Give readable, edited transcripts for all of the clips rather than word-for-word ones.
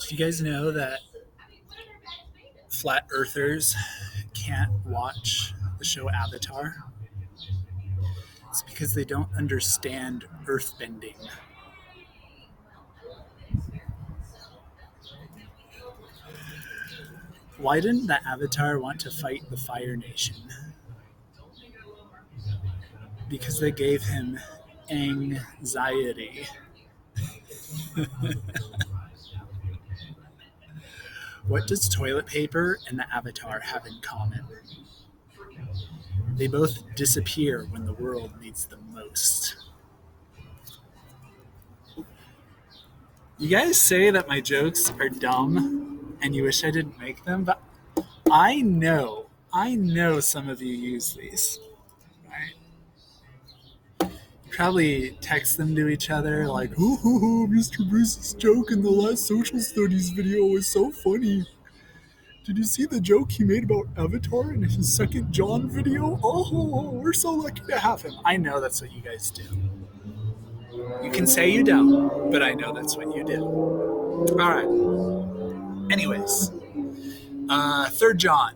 Do you guys know that flat earthers can't watch the show Avatar? It's because they don't understand earthbending. Why didn't the Avatar want to fight the Fire Nation? Because they gave him anxiety. What does toilet paper and the Avatar have in common? They both disappear when the world needs them most. You guys say that my jokes are dumb and you wish I didn't make them, but I know some of you use these. Right? You probably text them to each other like, "Oh, Mr. Bruce's joke in the last social studies video was so funny. Did you see the joke he made about Avatar in his second John video? Oh, we're so lucky to have him." I know that's what you guys do. You can say you don't, but I know that's what you do. All right. Anyways, 3rd John.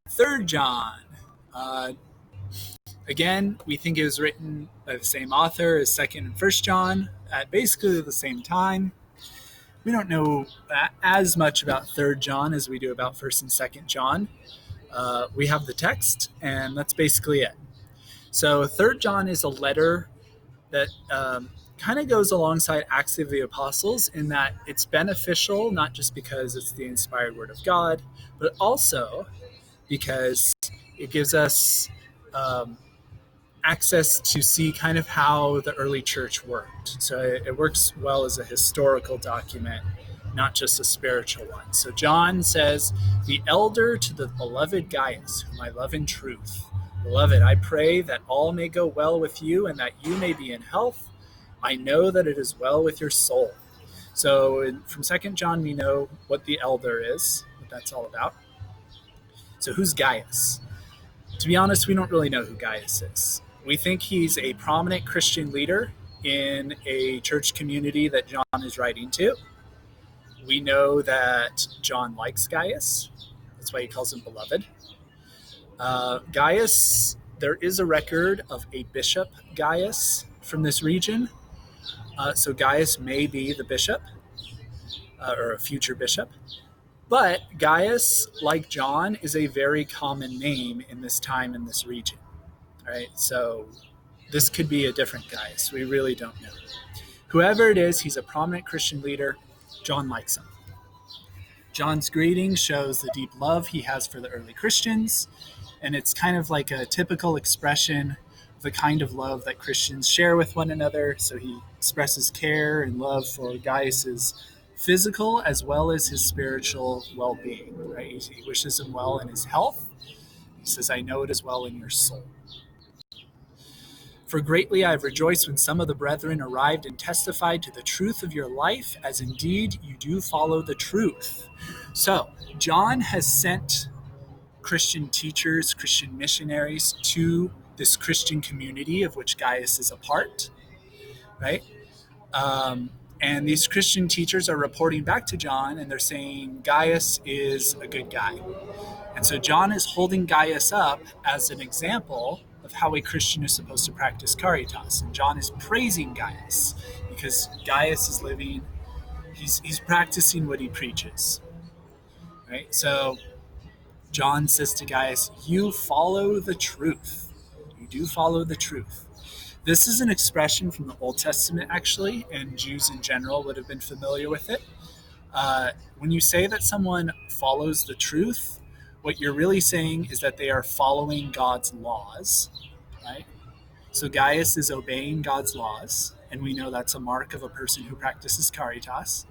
3rd John. Again, we think it was written by the same author as 2nd and 1st John at basically the same time. We don't know as much about 3rd John as we do about 1st and 2nd John. We have the text, and that's basically it. So 3rd John is a letter that kind of goes alongside Acts of the Apostles in that it's beneficial, not just because it's the inspired word of God, but also because it gives us access to see kind of how the early church worked. So it works well as a historical document, not just a spiritual one. So John says, "The elder to the beloved Gaius, whom I love in truth. Beloved, I pray that all may go well with you and that you may be in health. I know that it is well with your soul." So from 2nd John, we know what the elder is, what that's all about. So who's Gaius? To be honest, we don't really know who Gaius is. We think he's a prominent Christian leader in a church community that John is writing to. We know that John likes Gaius. That's why he calls him beloved. Gaius, there is a record of a bishop Gaius from this region. So Gaius may be the bishop or a future bishop. But Gaius, like John, is a very common name in this time in this region. Right? So this could be a different Gaius. We really don't know. Whoever it is, he's a prominent Christian leader. John likes him. John's greeting shows the deep love he has for the early Christians, and it's kind of like a typical expression of the kind of love that Christians share with one another. So he expresses care and love for Gaius's physical as well as his spiritual well-being. Right? He wishes him well in his health. He says, "I know it is well in your soul. For greatly I have rejoiced when some of the brethren arrived and testified to the truth of your life, as indeed you do follow the truth." So John has sent Christian teachers, Christian missionaries to this Christian community of which Gaius is a part, right? And these Christian teachers are reporting back to John, and they're saying Gaius is a good guy. And so John is holding Gaius up as an example of how a Christian is supposed to practice caritas. And John is praising Gaius because Gaius is living, he's practicing what he preaches. Right? So John says to Gaius, "You follow the truth. You do follow the truth." This is an expression from the Old Testament, actually, and Jews in general would have been familiar with it. When you say that someone follows the truth, what you're really saying is that they are following God's laws, right? So Gaius is obeying God's laws, and we know that's a mark of a person who practices caritas.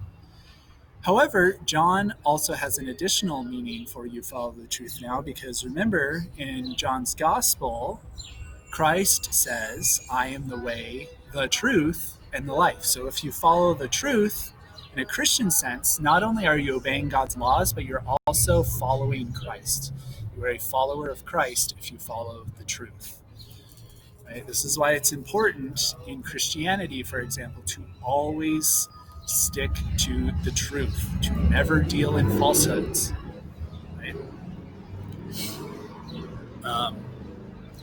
However, John also has an additional meaning for "you follow the truth" now, because remember, in John's gospel, Christ says, "I am the way, the truth, and the life." So if you follow the truth, in a Christian sense, not only are you obeying God's laws, but you're also following Christ. You are a follower of Christ if you follow the truth. Right? This is why it's important in Christianity, for example, to always stick to the truth, to never deal in falsehoods. Right?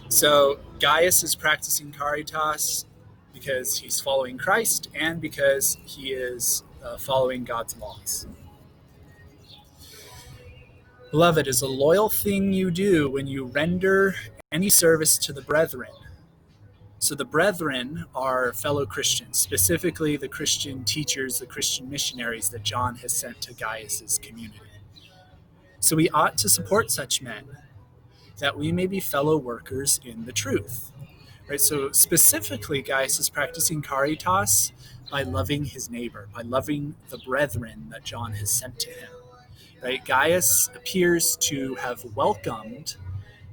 So Gaius is practicing caritas because he's following Christ and because he is following God's laws. Beloved, is a loyal thing you do when you render any service to the brethren. So the brethren are fellow Christians, specifically the Christian teachers, the Christian missionaries that John has sent to Gaius's community. So we ought to support such men, that we may be fellow workers in the truth. Right? So specifically, Gaius is practicing caritas by loving his neighbor, by loving the brethren that John has sent to him. Right? Gaius appears to have welcomed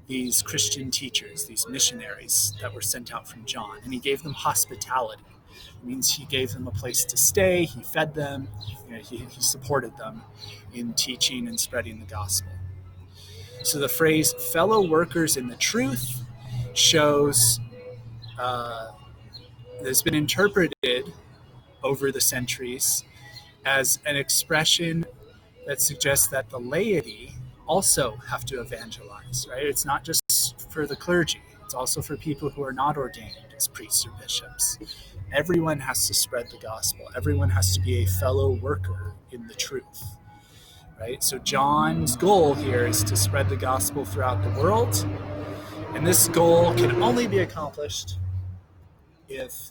these Christian teachers, these missionaries that were sent out from John, and he gave them hospitality. It means he gave them a place to stay, he fed them, he supported them in teaching and spreading the gospel. So the phrase fellow workers in the truth shows has been interpreted over the centuries as an expression that suggests that the laity also have to evangelize, right? It's not just for the clergy. It's also for people who are not ordained as priests or bishops. Everyone has to spread the gospel. Everyone has to be a fellow worker in the truth, right? So John's goal here is to spread the gospel throughout the world. And this goal can only be accomplished if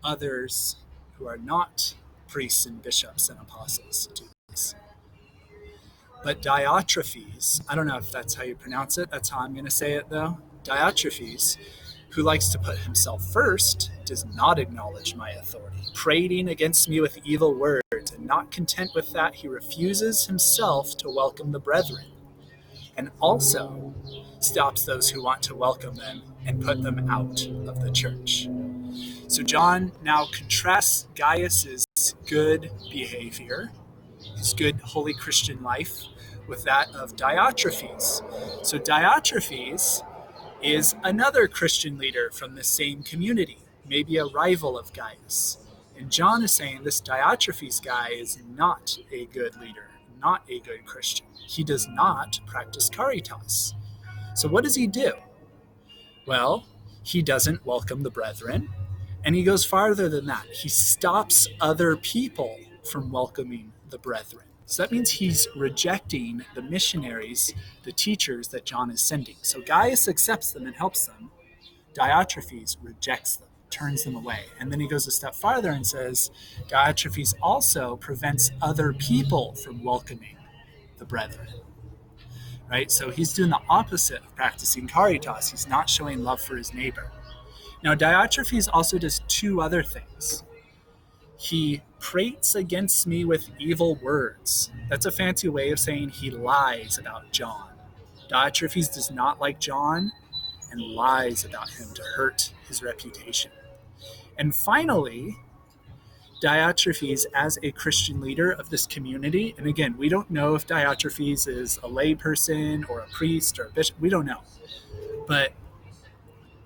others who are not priests and bishops and apostles do this. But Diotrephes, I don't know if that's how you pronounce it, that's how I'm going to say it though. Diotrephes, who likes to put himself first, does not acknowledge my authority, prating against me with evil words, and not content with that, he refuses himself to welcome the brethren, and also stops those who want to welcome them and put them out of the church. So John now contrasts Gaius's good behavior, his good holy Christian life, with that of Diotrephes. So Diotrephes is another Christian leader from the same community, maybe a rival of Gaius. And John is saying this Diotrephes guy is not a good leader, not a good Christian. He does not practice caritas. So what does he do? Well, he doesn't welcome the brethren, and he goes farther than that. He stops other people from welcoming the brethren. So that means he's rejecting the missionaries, the teachers that John is sending. So Gaius accepts them and helps them. Diotrephes rejects them, turns them away. And then he goes a step farther and says, Diotrephes also prevents other people from welcoming the brethren. Right? So he's doing the opposite of practicing caritas. He's not showing love for his neighbor. Now, Diotrephes also does two other things. He prates against me with evil words. That's a fancy way of saying he lies about John. Diotrephes does not like John and lies about him to hurt his reputation. And finally, Diotrephes, as a Christian leader of this community, and again, we don't know if Diotrephes is a lay person or a priest or a bishop, we don't know. But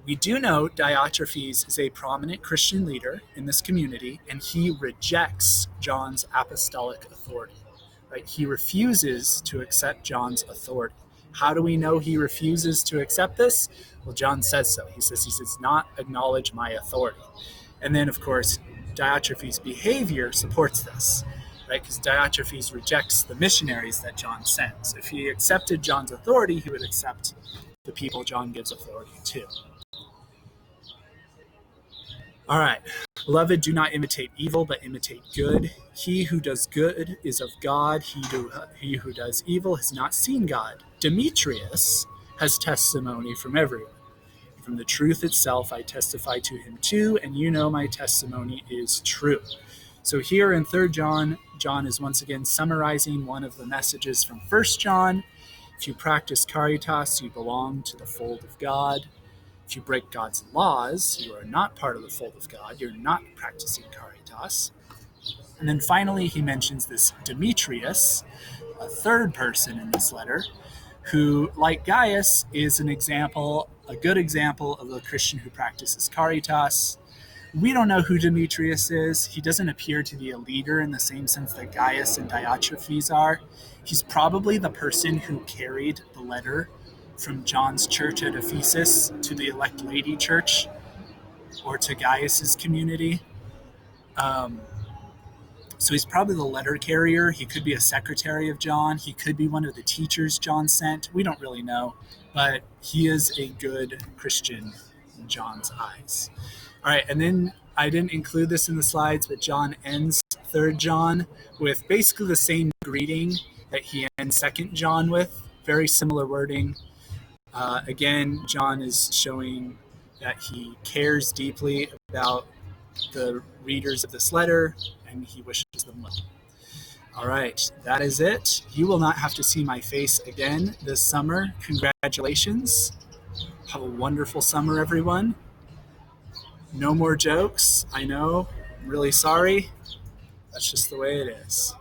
we do know Diotrephes is a prominent Christian leader in this community, and he rejects John's apostolic authority. Right? He refuses to accept John's authority. How do we know he refuses to accept this? Well, John says so. He says not acknowledge my authority. And then, of course, Diotrephes' behavior supports this, right? Because Diotrephes rejects the missionaries that John sends. If he accepted John's authority, he would accept the people John gives authority to. All right. Beloved, do not imitate evil, but imitate good. He who does good is of God. He who does evil has not seen God. Demetrius has testimony from everyone. From the truth itself, I testify to him too, and you know my testimony is true. So here in 3 John, John is once again summarizing one of the messages from 1 John. If you practice caritas, you belong to the fold of God. If you break God's laws, you are not part of the fold of God. You're not practicing caritas. And then finally, he mentions this Demetrius, a third person in this letter, who, like Gaius, is a good example of a Christian who practices caritas. We don't know who Demetrius is. He doesn't appear to be a leader in the same sense that Gaius and Diotrephes are. He's probably the person who carried the letter from John's church at Ephesus to the elect lady church or to Gaius's community. Um, so he's probably the letter carrier. He could be a secretary of John. He could be one of the teachers John sent. We don't really know, but he is a good Christian in John's eyes. All right, and then I didn't include this in the slides, but John ends 3rd John with basically the same greeting that he ends 2nd John with. Very similar wording. Again, John is showing that he cares deeply about the readers of this letter, and he wishes them well. All right, that is it. You will not have to see my face again this summer. Congratulations. Have a wonderful summer, everyone. No more jokes. I know. I'm really sorry. That's just the way it is.